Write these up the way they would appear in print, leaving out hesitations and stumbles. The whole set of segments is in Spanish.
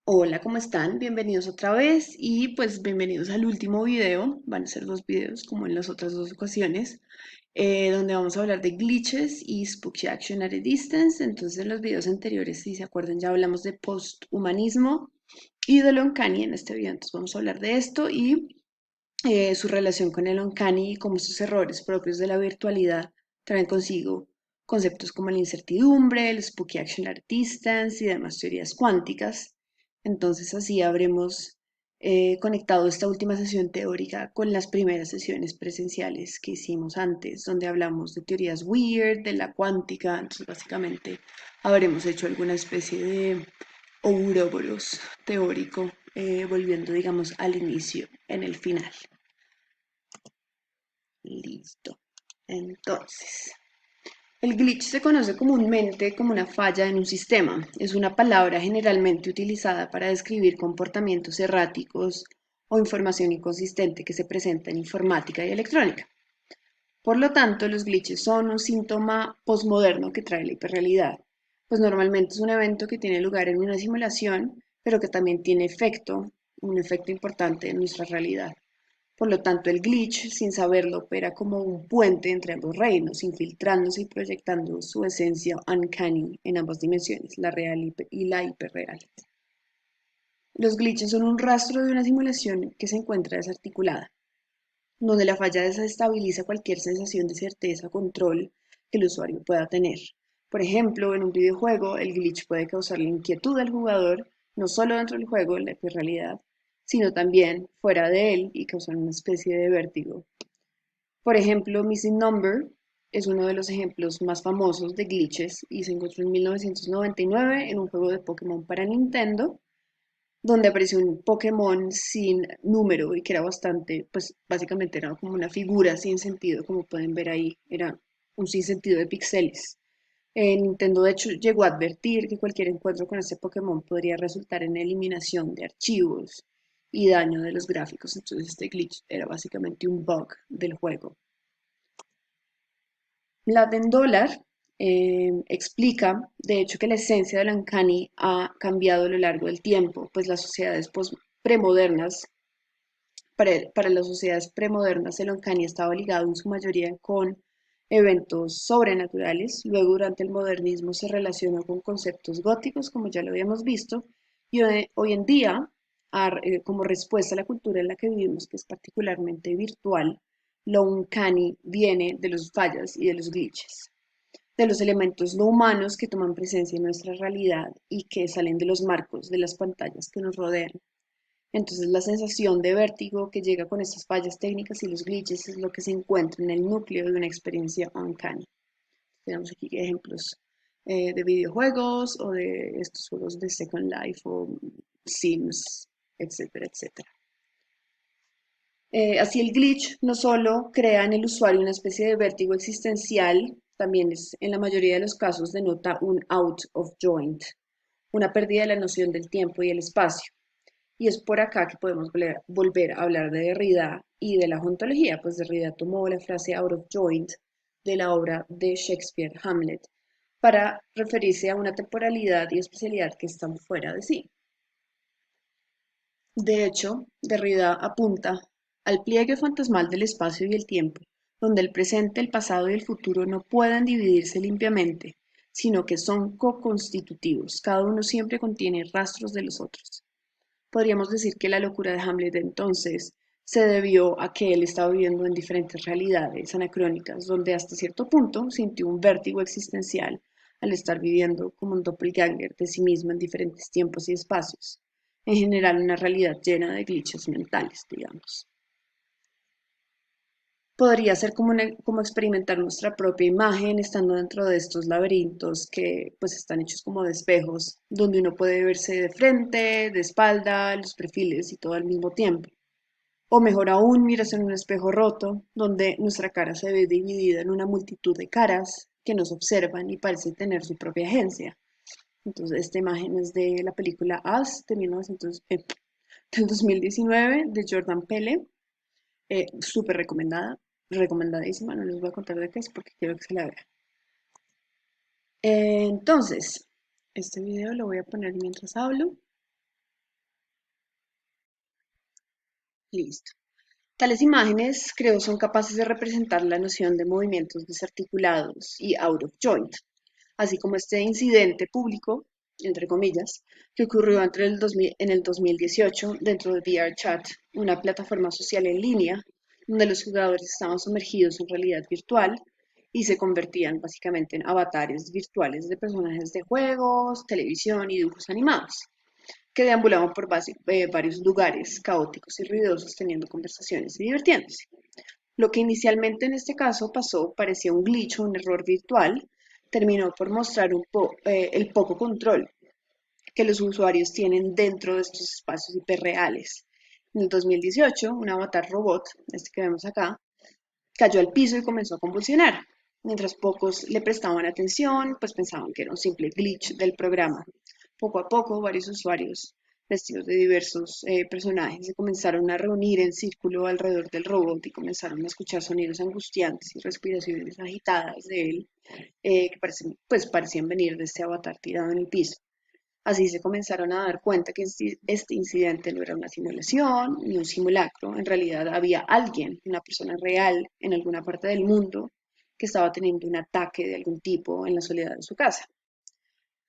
Hola, ¿cómo están? Bienvenidos otra vez y pues bienvenidos al último video. Van a ser dos videos como en las otras dos ocasiones, donde vamos a hablar de glitches y spooky action at a distance. Entonces en los videos anteriores, si se acuerdan, ya hablamos de posthumanismo y de lo uncanny en este video. Entonces vamos a hablar de esto y su relación con el uncanny y cómo sus errores propios de la virtualidad traen consigo conceptos como la incertidumbre, el spooky action at distance y demás teorías cuánticas. Entonces así habremos conectado esta última sesión teórica con las primeras sesiones presenciales que hicimos antes, donde hablamos de teorías weird, de la cuántica. Entonces básicamente habremos hecho alguna especie de ouroboros teórico, volviendo digamos al inicio en el final. Listo. Entonces, el glitch se conoce comúnmente como una falla en un sistema. Es una palabra generalmente utilizada para describir comportamientos erráticos o información inconsistente que se presenta en informática y electrónica. Por lo tanto, los glitches son un síntoma posmoderno que trae la hiperrealidad, pues normalmente es un evento que tiene lugar en una simulación, pero que también tiene un efecto importante en nuestra realidad. Por lo tanto, el glitch, sin saberlo, opera como un puente entre ambos reinos, infiltrándose y proyectando su esencia uncanny en ambas dimensiones, la real y la hiperreal. Los glitches son un rastro de una simulación que se encuentra desarticulada, donde la falla desestabiliza cualquier sensación de certeza o control que el usuario pueda tener. Por ejemplo, en un videojuego, el glitch puede causarle inquietud al jugador, no solo dentro del juego, en la realidad, sino también fuera de él y causar una especie de vértigo. Por ejemplo, Missing Number es uno de los ejemplos más famosos de glitches y se encontró en 1999 en un juego de Pokémon para Nintendo, donde apareció un Pokémon sin número y que era bastante, pues básicamente era como una figura sin sentido, como pueden ver ahí, era un sinsentido de píxeles. Nintendo de hecho llegó a advertir que cualquier encuentro con este Pokémon podría resultar en eliminación de archivos y daño de los gráficos, entonces este glitch era básicamente un bug del juego. Laden Dollar explica, de hecho, que la esencia del uncanny ha cambiado a lo largo del tiempo, pues las sociedades premodernas, para las sociedades premodernas, el uncanny estaba ligado en su mayoría con eventos sobrenaturales. Luego, durante el modernismo, se relacionó con conceptos góticos, como ya lo habíamos visto, y hoy en día, como respuesta a la cultura en la que vivimos, que es particularmente virtual, lo uncanny viene de los fallas y de los glitches, de los elementos no humanos que toman presencia en nuestra realidad y que salen de los marcos de las pantallas que nos rodean. Entonces la sensación de vértigo que llega con estas fallas técnicas y los glitches es lo que se encuentra en el núcleo de una experiencia uncanny. Tenemos aquí ejemplos de videojuegos o de estos juegos de Second Life o Sims, etcétera, etcétera. Así el glitch no solo crea en el usuario una especie de vértigo existencial, también en la mayoría de los casos denota un out of joint, una pérdida de la noción del tiempo y el espacio. Y es por acá que podemos volver a hablar de Derrida y de la ontología, pues Derrida tomó la frase out of joint de la obra de Shakespeare, Hamlet, para referirse a una temporalidad y especialidad que están fuera de sí. De hecho, Derrida apunta al pliegue fantasmal del espacio y el tiempo, donde el presente, el pasado y el futuro no pueden dividirse limpiamente, sino que son co-constitutivos, cada uno siempre contiene rastros de los otros. Podríamos decir que la locura de Hamlet entonces se debió a que él estaba viviendo en diferentes realidades anacrónicas, donde hasta cierto punto sintió un vértigo existencial al estar viviendo como un doppelganger de sí mismo en diferentes tiempos y espacios, en general una realidad llena de glitches mentales, digamos. Podría ser como experimentar nuestra propia imagen estando dentro de estos laberintos que pues están hechos como de espejos, donde uno puede verse de frente, de espalda, los perfiles y todo al mismo tiempo. O mejor aún, miras en un espejo roto, donde nuestra cara se ve dividida en una multitud de caras que nos observan y parecen tener su propia agencia. Entonces, esta imagen es de la película Us de 2019 de Jordan Peele, súper recomendada, recomendadísima, no les voy a contar de qué es porque quiero que se la vean. Entonces, este video lo voy a poner mientras hablo. Listo. Tales imágenes, creo, son capaces de representar la noción de movimientos desarticulados y out of joint, así como este incidente público, entre comillas, que ocurrió en el 2018 dentro de VRChat, una plataforma social en línea donde los jugadores estaban sumergidos en realidad virtual y se convertían básicamente en avatares virtuales de personajes de juegos, televisión y dibujos animados que deambulaban por varios lugares caóticos y ruidosos teniendo conversaciones y divirtiéndose. Lo que inicialmente en este caso pasó parecía un glitch o un error virtual, terminó por mostrar el poco control que los usuarios tienen dentro de estos espacios hiperreales. En el 2018, un avatar robot, este que vemos acá, cayó al piso y comenzó a convulsionar. Mientras pocos le prestaban atención, pues pensaban que era un simple glitch del programa. Poco a poco, varios usuarios vestidos de diversos personajes se comenzaron a reunir en círculo alrededor del robot y comenzaron a escuchar sonidos angustiantes y respiraciones agitadas de él pues parecían venir de este avatar tirado en el piso. Así se comenzaron a dar cuenta que este incidente no era una simulación ni un simulacro. En realidad había alguien, una persona real en alguna parte del mundo, que estaba teniendo un ataque de algún tipo en la soledad de su casa.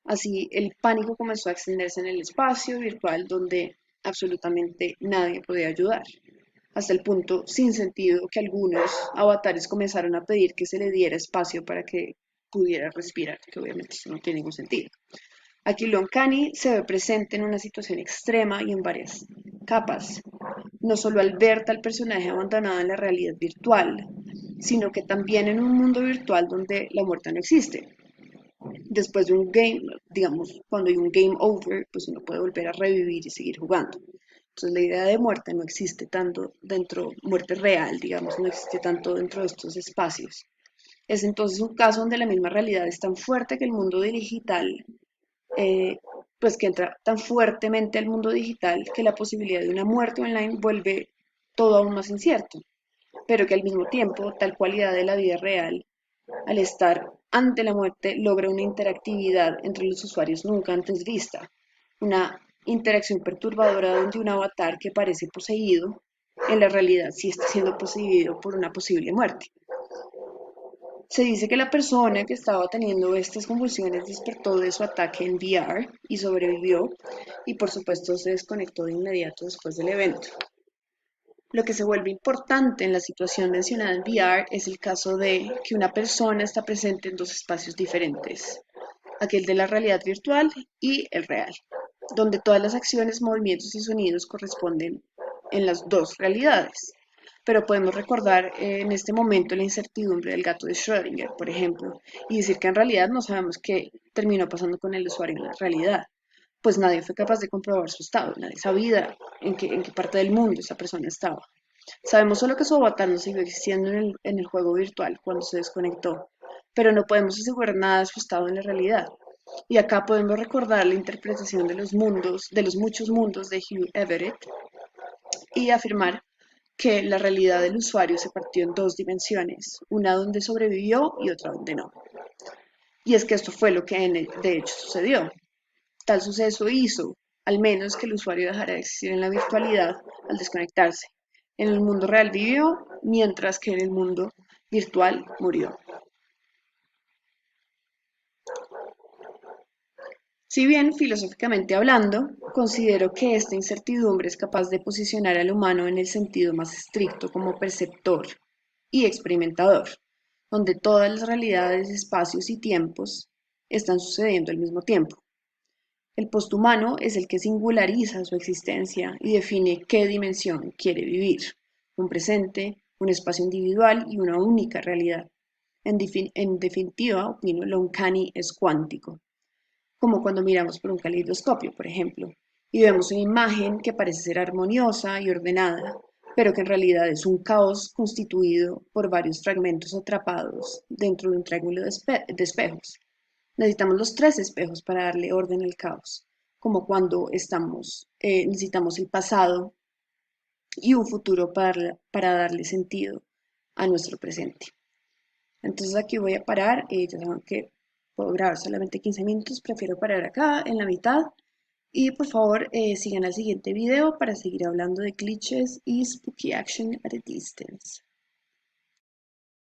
Así el pánico comenzó a extenderse en el espacio virtual donde absolutamente nadie podía ayudar, hasta el punto sin sentido que algunos avatares comenzaron a pedir que se le diera espacio para que pudiera respirar, que obviamente eso no tiene ningún sentido. Aquí lo uncanny se ve presente en una situación extrema y en varias capas, no solo al ver tal personaje abandonado en la realidad virtual, sino que también en un mundo virtual donde la muerte no existe. Después de un game, digamos, cuando hay un game over, pues uno puede volver a revivir y seguir jugando. Entonces la idea de muerte no existe tanto dentro, muerte real, digamos, no existe tanto dentro de estos espacios. Es entonces un caso donde la misma realidad es tan fuerte que el mundo digital eh, pues que entra tan fuertemente al mundo digital que la posibilidad de una muerte online vuelve todo aún más incierto, pero que al mismo tiempo tal cualidad de la vida real, al estar ante la muerte, logra una interactividad entre los usuarios nunca antes vista, una interacción perturbadora donde un avatar que parece poseído, en la realidad sí está siendo poseído por una posible muerte. Se dice que la persona que estaba teniendo estas convulsiones despertó de su ataque en VR y sobrevivió y por supuesto se desconectó de inmediato después del evento. Lo que se vuelve importante en la situación mencionada en VR es el caso de que una persona está presente en dos espacios diferentes, aquel de la realidad virtual y el real, donde todas las acciones, movimientos y sonidos corresponden en las dos realidades. Pero podemos recordar en este momento la incertidumbre del gato de Schrödinger, por ejemplo, y decir que en realidad no sabemos qué terminó pasando con el usuario en la realidad, pues nadie fue capaz de comprobar su estado, nadie sabía en qué parte del mundo esa persona estaba. Sabemos solo que su avatar no siguió existiendo en el juego virtual cuando se desconectó, pero no podemos asegurar nada de su estado en la realidad. Y acá podemos recordar la interpretación de los mundos, de los muchos mundos de Hugh Everett, y afirmar que la realidad del usuario se partió en dos dimensiones, una donde sobrevivió y otra donde no. Y es que esto fue lo que de hecho sucedió. Tal suceso hizo, al menos, que el usuario dejara de existir en la virtualidad al desconectarse. En el mundo real vivió, mientras que en el mundo virtual murió. Si bien, filosóficamente hablando, considero que esta incertidumbre es capaz de posicionar al humano en el sentido más estricto como perceptor y experimentador, donde todas las realidades, espacios y tiempos están sucediendo al mismo tiempo. El posthumano es el que singulariza su existencia y define qué dimensión quiere vivir, un presente, un espacio individual y una única realidad. En definitiva, opino, lo uncanny es cuántico, como cuando miramos por un caleidoscopio, por ejemplo, y vemos una imagen que parece ser armoniosa y ordenada, pero que en realidad es un caos constituido por varios fragmentos atrapados dentro de un triángulo de espejos. Necesitamos los tres espejos para darle orden al caos, como cuando necesitamos el pasado y un futuro para darle sentido a nuestro presente. Entonces aquí voy a parar, ya saben que puedo grabar solamente 15 minutos, prefiero parar acá en la mitad Y por favor, sigan al siguiente video para seguir hablando de glitches y spooky action at a distance.